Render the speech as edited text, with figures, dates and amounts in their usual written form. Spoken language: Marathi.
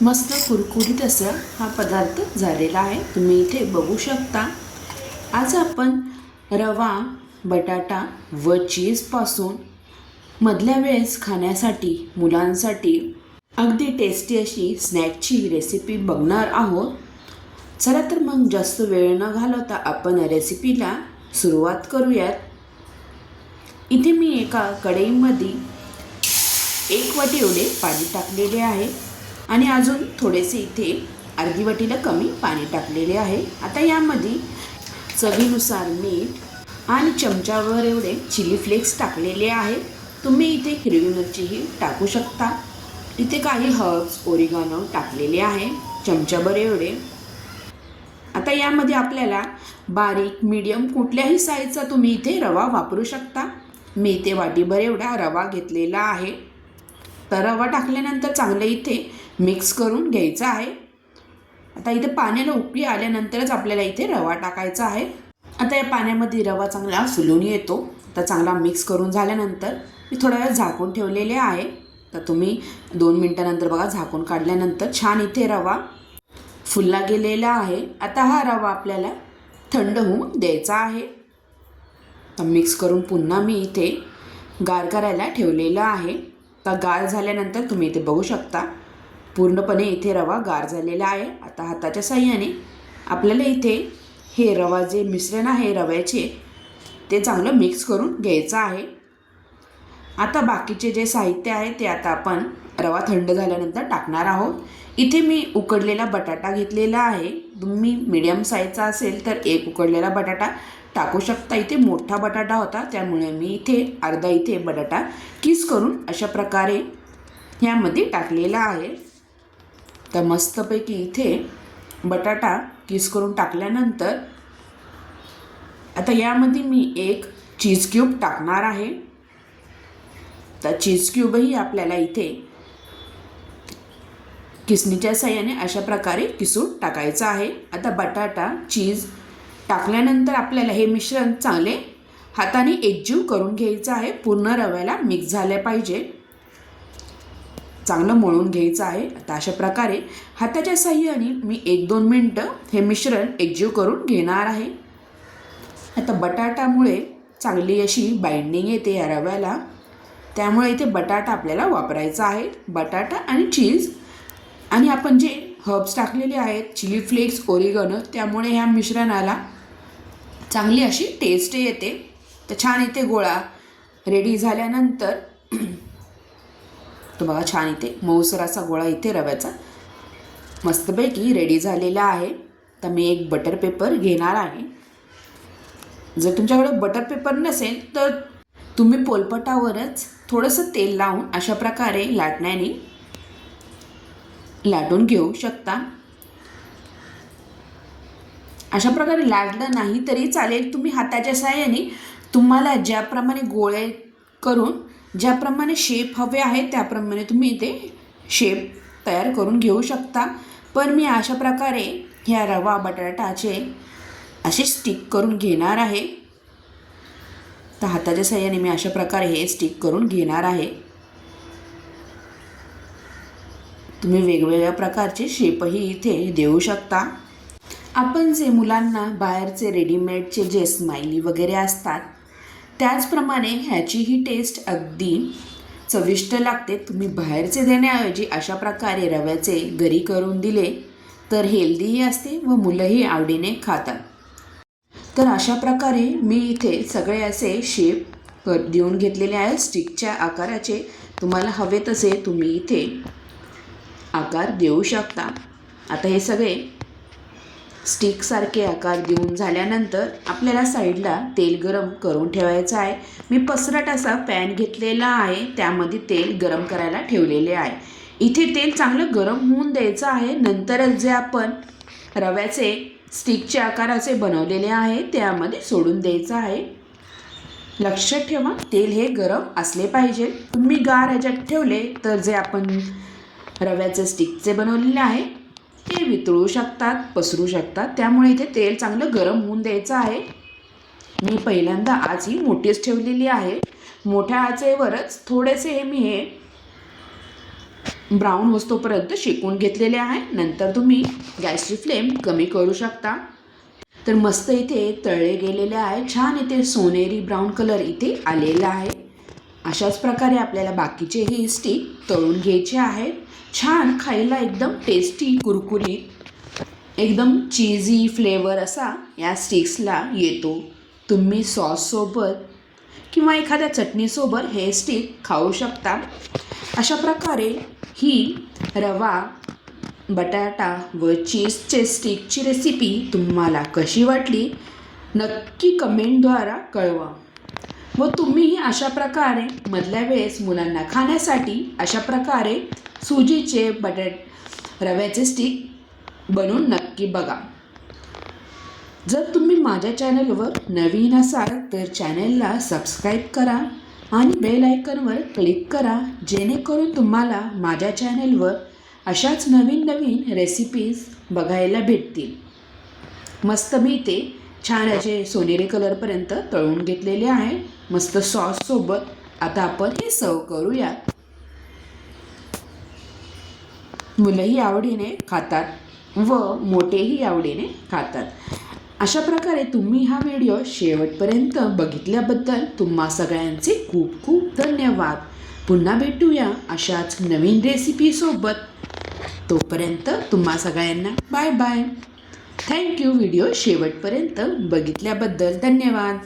मस्त कुरकुरीत असा हा पदार्थ झालेला आहे। तुम्ही इथे बघू शकता। आज आपण रवा, बटाटा व चीजपासून मधल्या वेळेस खाण्यासाठी मुलांसाठी अगदी टेस्टी अशी स्नॅकची रेसिपी बघणार आहोत। चला तर मग जास्त वेळ न घालवता आपण रेसिपीला सुरुवात करूयात। इथे मी एका कढईमध्ये 1 वाटी एवढे पाणी टाकलेले आहे आणि अजून थोडेसे इथे अर्धी वाटीला कमी पाणी टाकलेले आहे। आता यामध्ये चवीनुसार मीठ आणि चमचाभर एवढे चिली फ्लेक्स टाकलेले आहे। तुम्ही इथे हिरवी मिरचीही टाकू शकता। इथे काही हर्ब्स, ओरिगानो टाकलेले आहे चमचाभर एवढे। आता यामध्ये आपल्याला बारीक, मीडियम कुठल्याही साईजचा तुम्ही इथे रवा वापरू शकता। मी इथे वाटीभर एवढा रवा घेतलेला आहे। तर रवा टाकल्यानंतर चांगले इथे मिक्स करून घ्यायचा आहे। आता इथे पाण्याला उकळी आल्यानंतरच आपल्याला इथे रवा टाकायचा आहे। आता या पाण्यामध्ये रवा चांगला फुलून येतो। तर चांगला मिक्स करून झाल्यानंतर मी थोडा वेळ झाकून ठेवलेले आहे। तर तुम्ही 2 मिनिटानंतर बघा झाकून काढल्यानंतर छान इथे रवा फुलला गेलेला आहे। आता हा रवा आपल्याला थंड होऊन द्यायचा आहे। तर मिक्स करून पुन्हा मी इथे गार करायला ठेवलेला आहे। तर गार झाल्यानंतर तुम्ही इथे बघू शकता पूर्णपणे इथे रवा गार झालेला आहे। आता हाताच्या साहाय्याने आपल्याला इथे हे रवा जे मिश्रण आहे रव्याचे ते चांगलं मिक्स करून घ्यायचं आहे। आता बाकीचे जे साहित्य आहे ते आता आपण रवा थंड झाल्यानंतर टाकणार आहोत। इथे मी उकडलेला बटाटा घेतलेला आहे। तुम्ही मीडियम साईजचा असेल तर 1 उकडलेला बटाटा टाकू शकता। इथे मोठा बटाटा होता त्यामुळे मी इथे अर्धा इथे बटाटा किस करून अशा प्रकारे यामध्ये टाकलेला आहे। तर मस्तपैकी इथे बटाटा किस करून टाकल्यानंतर आता यामध्ये मी 1 चीज क्यूब टाकणार आहे। तर चीज क्यूबही आपल्याला इथे किसणीच्या साहाय्याने अशा प्रकारे किसून टाकायचं आहे। आता बटाटा, चीज टाकल्यानंतर आपल्याला हे मिश्रण चांगले हाताने एकजीव करून घ्यायचं आहे। पूर्ण रव्याला मिक्स झाले पाहिजे, चांगलं मळून घ्यायचं आहे। आता अशा प्रकारे हाताच्या साहाय्याने मी 1-2 मिनटं हे मिश्रण एकजीव करून घेणार आहे। आता बटाटामुळे चांगली अशी बाइंडिंग येते या रव्याला, त्यामुळे इथे बटाटा आपल्याला वापरायचा आहे। बटाटा आणि चीज आणि आपण जे हर्ब्स टाकलेले आहेत, चिली फ्लेक्स, ओरिगानो, त्यामुळे ह्या मिश्रणाला चांगली अशी टेस्ट येते। तर छान इथे गोळा रेडी झाल्यानंतर तो बघा छान इथे मऊसर असा गोळा इथे रव्याचा मस्तपैकी रेडी झालेला आहे। तर मी एक बटर पेपर घेणार आहे। जर तुमच्याकडे बटर पेपर नसेल तर तुम्ही पोलपटावरच थोडंसं तेल लावून अशा प्रकारे लाटण्याने लाटून घेऊ शकता। अशा प्रकारे लाटलं नाही तरी चालेल। तुम्ही हाताच्या साहाय्याने तुम्हाला ज्याप्रमाणे गोळे करून ज्याप्रमाणे शेप हवे आहे त्याप्रमाणे तुम्ही इथे शेप तयार करून घेऊ शकता। पण मी अशा प्रकारे ह्या रवा बटाटाचे असे स्टिक करून घेणार आहे। तर हाताच्या साहाय्याने मी अशा प्रकारे हे स्टिक करून घेणार आहे। तुम्ही वेगवेगळ्या प्रकारचे शेपही इथे देऊ शकता। आपण जे मुलांना बाहेरचे रेडीमेडचे जे स्माइली वगैरे असतात त्याचप्रमाणे ह्याचीही टेस्ट अगदी चविष्ट लागते। तुम्ही बाहेरचे देण्याऐवजी अशा प्रकारे रव्याचे घरी करून दिले तर हेल्दीही असते व मुलंही आवडीने खातात। तर अशा प्रकारे मी इथे सगळे असे शेप देऊन घेतलेले आहे स्टिकच्या आकाराचे। तुम्हाला हवे तसे तुम्ही इथे आकार देऊ शकता। आता हे सगळे स्टिकसारखे आकार देऊन झाल्यानंतर आपल्याला साईडला तेल गरम करून ठेवायचं आहे। मी पसरट असा पॅन घेतलेला आहे, त्यामध्ये तेल गरम करायला ठेवलेले आहे। इथे तेल चांगलं गरम होऊन द्यायचं आहे। नंतरच जे आपण रव्याचे स्टिकच्या आकाराचे बनवलेले आहे त्यामध्ये सोडून द्यायचं आहे। लक्षात ठेवा तेल हे गरम असले पाहिजे। तुम्ही गार ह्याच्यात ठेवले तर जे आपण रव्याचे स्टिकचे बनवलेले आहे ते वितळू शकतात, पसरू शकतात, त्यामुळे इथे तेल चांगलं गरम होऊन द्यायचं आहे। मी पहिल्यांदा आच ही मोठीच ठेवलेली आहे। मोठ्या आचेवरच थोडेसे मी हे ब्राऊन होतोपर्यंत शेकून घेतलेले आहे. नंतर तुम्ही गॅसची फ्लेम कमी करू शकता. तर मस्त इथे तळले गेलेले आहे. छान इथे सोनेरी ब्राऊन कलर इथे आलेला आहे. अशाच प्रकारे आपल्याला बाकीचेही स्टिक तळून घ्यायचे आहेत. छान खायला एकदम टेस्टी, कुरकुरीत, एकदम चीजी फ्लेवर असा या स्टिक्सला येतो. तुम्ही सॉससोबत किंवा एखाद्या चटणीसोबत हे स्टिक खाऊ शकता. अशा प्रकारे ही रवा, बटाटा व चीजचे स्टिकची रेसिपी तुम्हाला कशी वाटली नक्की कमेंटद्वारा कळवा. व तुम्ही अशा प्रकारे मधल्या वेळेस मुलांना खाण्यासाठी अशा प्रकारे सुजीचे रव्याचे स्टिक बनवून नक्की बघा. जर तुम्ही माझ्या चॅनलवर नवीन असाल तर चॅनलला सबस्क्राईब करा आणि बेल आयकॉनवर क्लिक करा, जेणेकरून तुम्हाला माझ्या चॅनलवर अशाच नवीन नवीन रेसिपीज बघायला भेटतील. मस्त मी ते छान असे सोनेरी कलरपर्यंत तळून घेतलेले आहे. मस्त सॉससोबत आता आपण हे सर्व करूयात. मुलंही आवडीने खातात व मोठेही आवडीने खातात. अशा प्रकारे तुम्ही हा व्हिडिओ शेवटपर्यंत बघितल्याबद्दल तुम्हा सगळ्यांचे खूप खूप धन्यवाद. पुन्हा भेटूया अशाच नवीन रेसिपीसोबत. तोपर्यंत तुम्हा सगळ्यांना बाय बाय. थँक्यू व्हिडिओ शेवटपर्यंत बघितल्याबद्दल धन्यवाद.